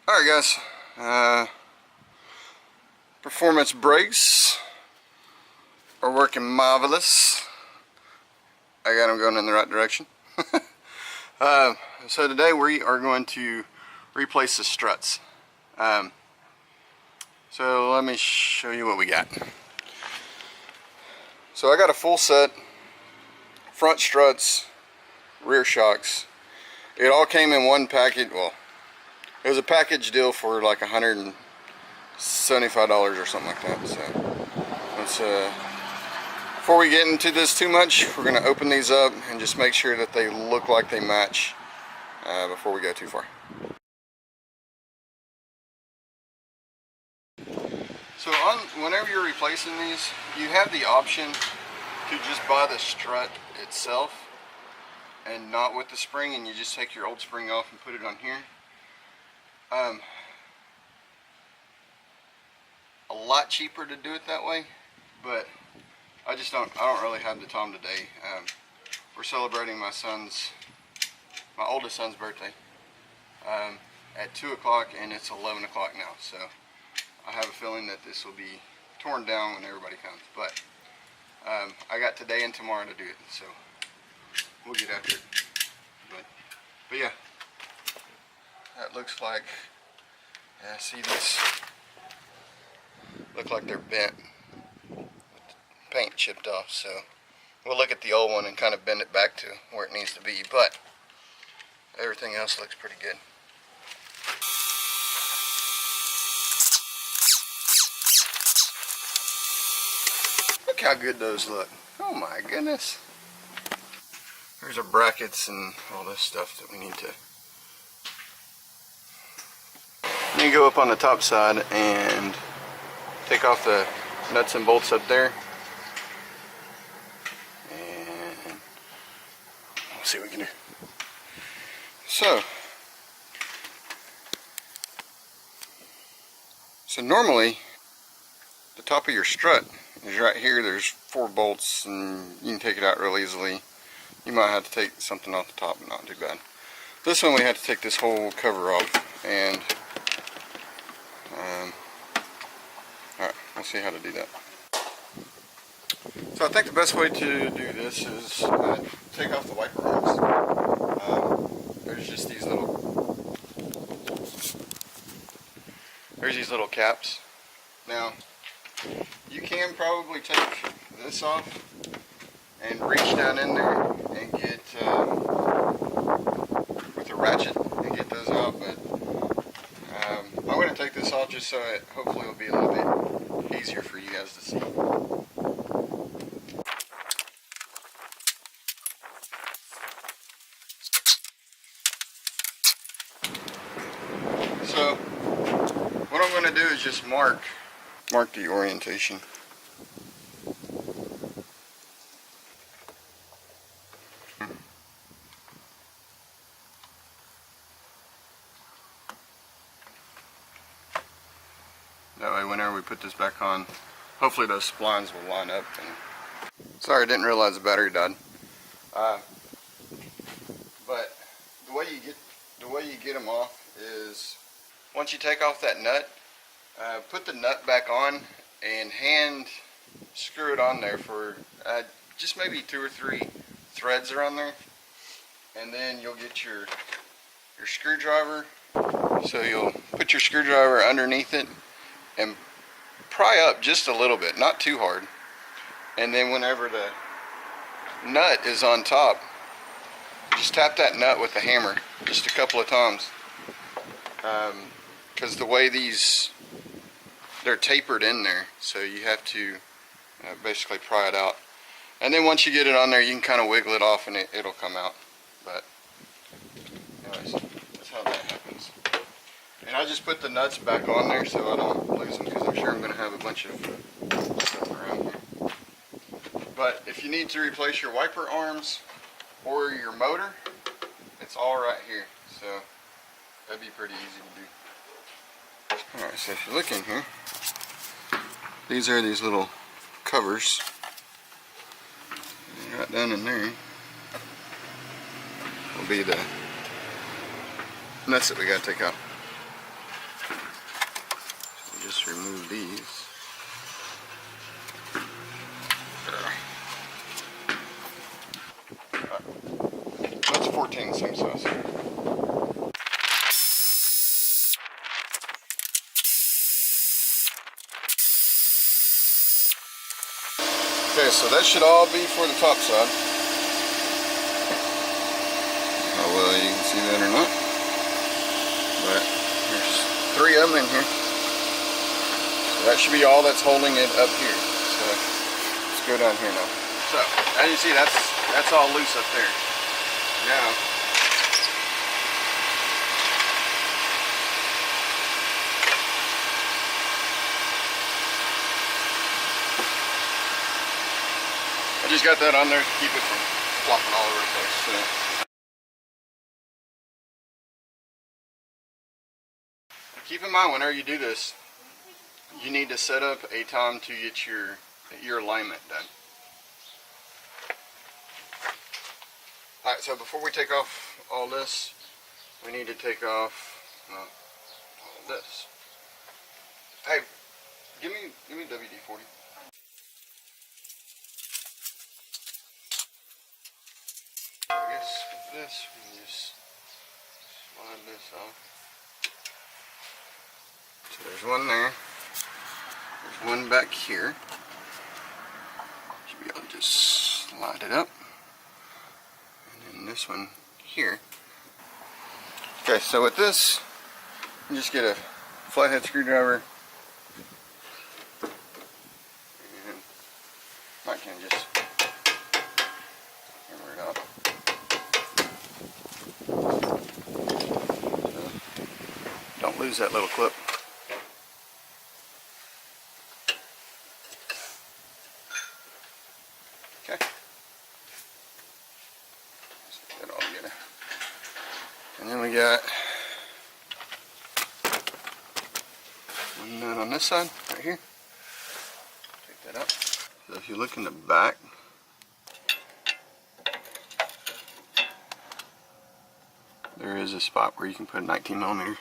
Alright guys, performance brakes are working marvelous. I got them going in the right direction. So today we are going to replace the struts. So let me show you what we got. So I got a full set, front struts, rear shocks. It all came in one package. Well, it was a package deal for like $175 or something like that. So let's before we get into this too much, we're going to open these up and just make sure that they look like they match before we go too far. So whenever you're replacing these, you have the option to just buy the strut itself and not with the spring, and you just take your old spring off and put it on here. A lot cheaper to do it that way, but I don't really have the time today. We're celebrating my oldest son's birthday at 2 o'clock, and it's 11 o'clock now, so I have a feeling that this will be torn down when everybody comes, but I got today and tomorrow to do it, so we'll get after it. But yeah, that looks like, yeah, see, these look like they're bent, paint chipped off, so we'll look at the old one and kind of bend it back to where it needs to be, but everything else looks pretty good. Look how good those look. Oh my goodness. There's our brackets and all this stuff that we need to. You go up on the top side and take off the nuts and bolts up there. And let's see what we can do. So normally the top of your strut is right here. There's 4 bolts and you can take it out real easily. You might have to take something off the top, but not too bad. This one we had to take this whole cover off, and alright, let's see how to do that. So I think the best way to do this is take off the wiper arms. There's just these little caps. Now you can probably take this off and reach down in there and get with a ratchet and get those out, but I'm going to take this off just so it hopefully will be a little bit easier for you guys to see. So what I'm going to do is just mark the orientation. That way whenever we put this back on, hopefully those splines will line up. And sorry, I didn't realize the battery died. But the way you get them off is once you take off that nut, put the nut back on and hand screw it on there for just maybe 2 or 3 threads around there, and then you'll get your screwdriver. So you'll put your screwdriver underneath it and pry up just a little bit, not too hard, and then whenever the nut is on top, just tap that nut with a hammer just a couple of times, because the way they're tapered in there, so you have to basically pry it out, and then once you get it on there you can kind of wiggle it off and it'll come out. But anyways, that's how that happens. And I just put the nuts back on there so I don't lose them, because I'm sure I'm going to have a bunch of stuff around here. But if you need to replace your wiper arms or your motor, it's all right here. So that'd be pretty easy to do. Alright, so if you look in here, these are these little covers. Right down in there will be the nuts that we got to take out. just remove these. That's 14, same size. Okay, so that should all be for the top side. Oh well, you can see that or not. But there's 3 of them in here. So that should be all that's holding it up here. So let's go down here now. So as you see, that's all loose up there. Now I just got that on there to keep it from flopping all over the place. So. Keep in mind, whenever you do this, you need to set up a time to get your alignment done. Alright, so before we take off all this, we need to take off all this. Hey, give me WD-40. I guess with this, we can just slide this off. So there's one there. There's one back here. Should be able to just slide it up. And then this one here. Okay, so with this, you just get a flathead screwdriver. And I can just hammer it out. So, don't lose that little clip. Okay. Let's get that all together. And then we got one nut on this side, right here. Take that out. So if you look in the back, there is a spot where you can put a 19mm.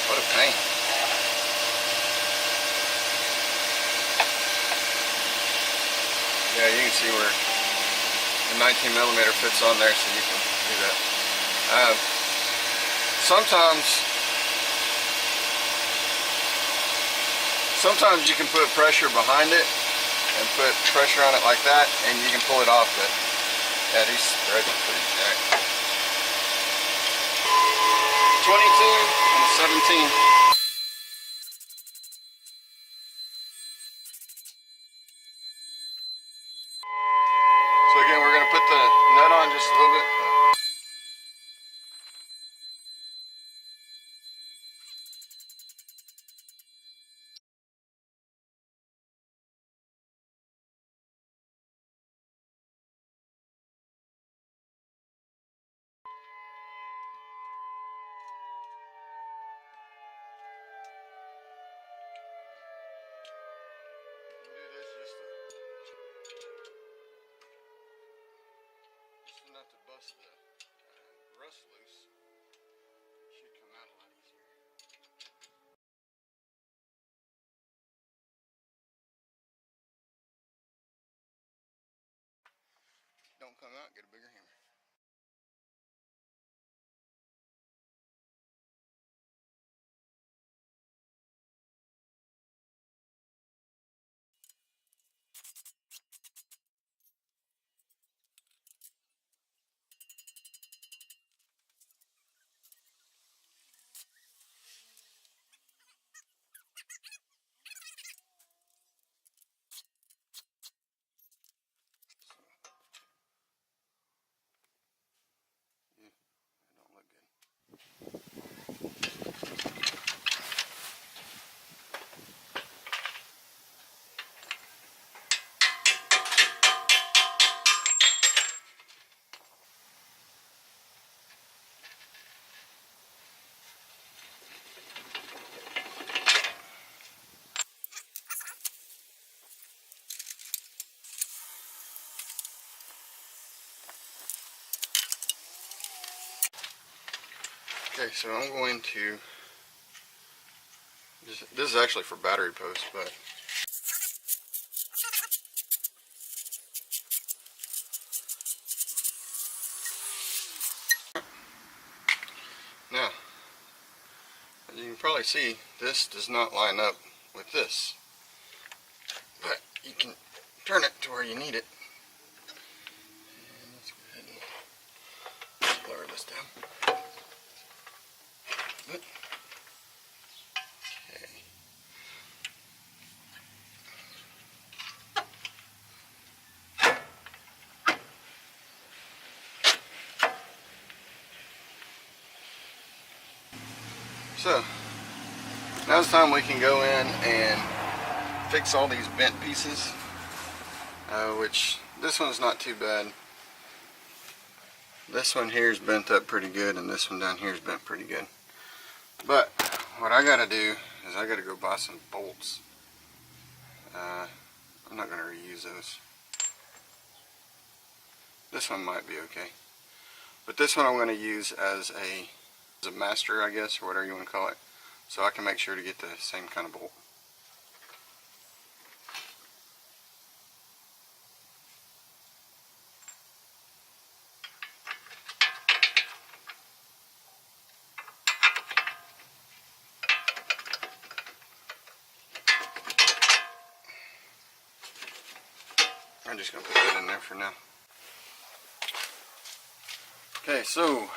What a pain. Yeah, you can see where the 19mm fits on there, so you can do that. Sometimes you can put pressure behind it and put pressure on it like that, and you can pull it off, but yeah, these threads are pretty jacked. 22 and a 17. So again, we're going to put the nut on just a little bit. Just enough to bust the rust loose. Should come out a lot easier. Don't come out, get a bigger hammer. Yeah, that don't look good. Okay, so I'm going to, this is actually for battery posts, but now, as you can probably see, this does not line up with this, but you can turn it to where you need it. And let's go ahead and lower this down. Okay. So, now it's time we can go in and fix all these bent pieces, which this one's not too bad. This one here is bent up pretty good, and this one down here is bent pretty good. But what I gotta do is I gotta go buy some bolts. I'm not gonna reuse those. This one might be okay, but this one I'm gonna use as a master, I guess, or whatever you want to call it, so I can make sure to get the same kind of bolt. I'm just going to put that in there for now. Okay, so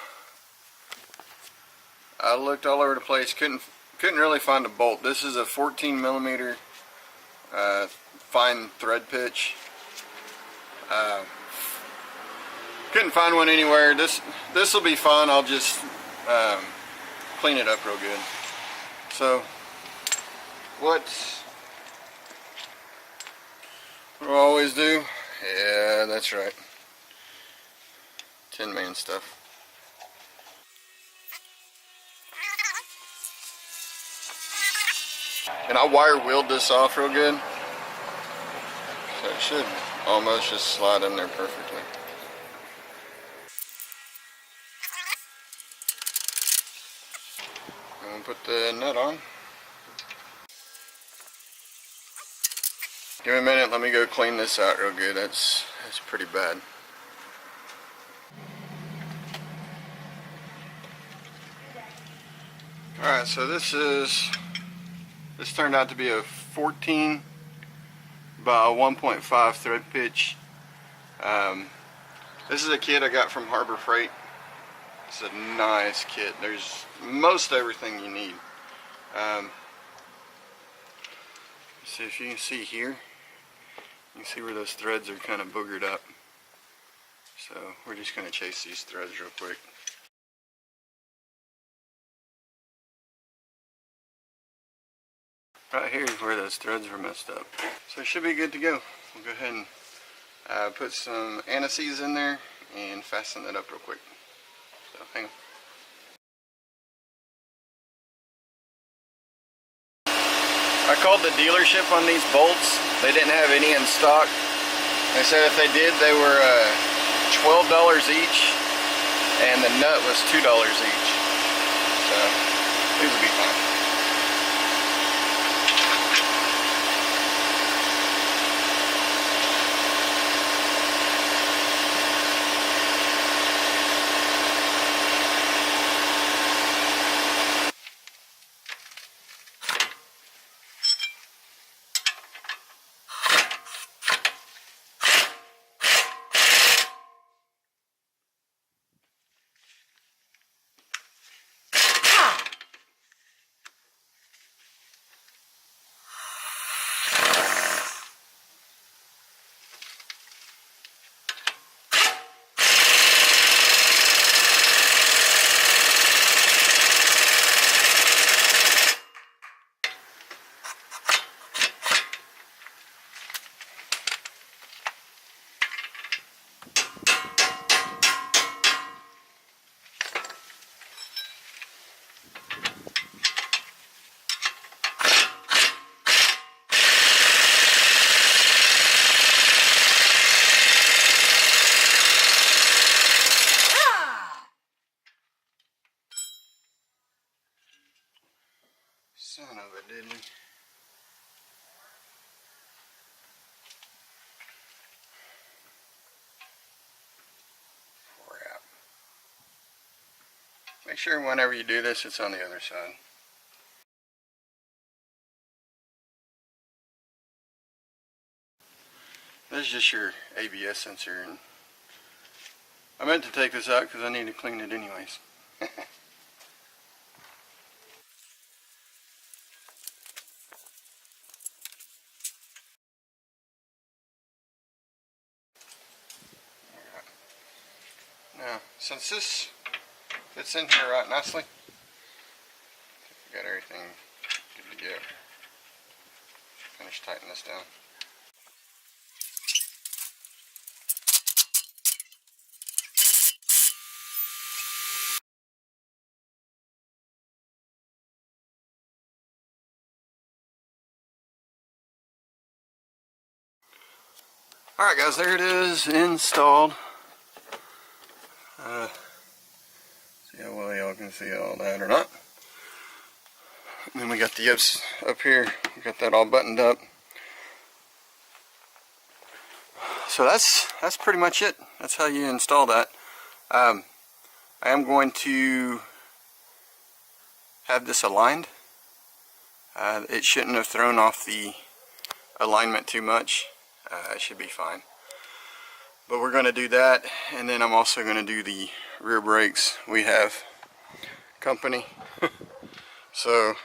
I looked all over the place, couldn't really find a bolt. This is a 14 millimeter fine thread pitch. Couldn't find one anywhere. This will be fine. I'll just clean it up real good. So what do I always do? Yeah, that's right. Tin Man stuff. And I wire wheeled this off real good, so it should almost just slide in there perfectly. I'm gonna put the nut on. Give me a minute, let me go clean this out real good. That's pretty bad. Alright, so this turned out to be a 14 by 1.5 thread pitch. This is a kit I got from Harbor Freight. It's a nice kit. There's most everything you need. So if you can see here, you can see where those threads are kind of boogered up. So we're just going to chase these threads real quick. Right here is where those threads were messed up. So it should be good to go. We'll go ahead and put some anti-seize in there and fasten that up real quick. So hang on. I called the dealership on these bolts. They didn't have any in stock. They said if they did, they were $12 each, and the nut was $2 each. So these will be fine. Son of a diddly. Crap. Make sure whenever you do this, it's on the other side. This is just your ABS sensor, and I meant to take this out because I need to clean it anyways. Now, since this fits in here right nicely, we got everything good to go. Finish tightening this down. Alright guys, there it is, installed. See how well y'all can see all that or not. And then we got the yips up here, we got that all buttoned up. So that's pretty much it. That's how you install that. I am going to have this aligned. It shouldn't have thrown off the alignment too much. It should be fine. But we're going to do that, and then I'm also going to do the rear brakes. We have company. So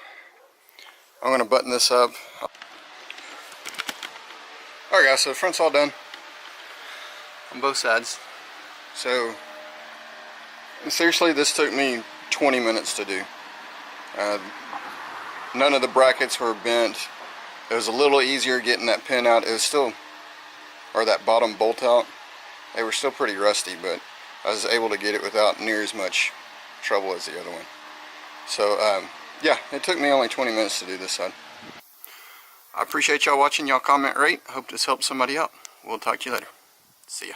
I'm going to button this up. Alright guys, so the front's all done on both sides. So seriously, this took me 20 minutes to do. None of the brackets were bent. It was a little easier getting that pin out. It was still, or that bottom bolt out. They were still pretty rusty, but I was able to get it without near as much trouble as the other one. So yeah, it took me only 20 minutes to do this side. I appreciate y'all watching. Y'all comment, rate. I hope this helps somebody out. We'll talk to you later. See ya.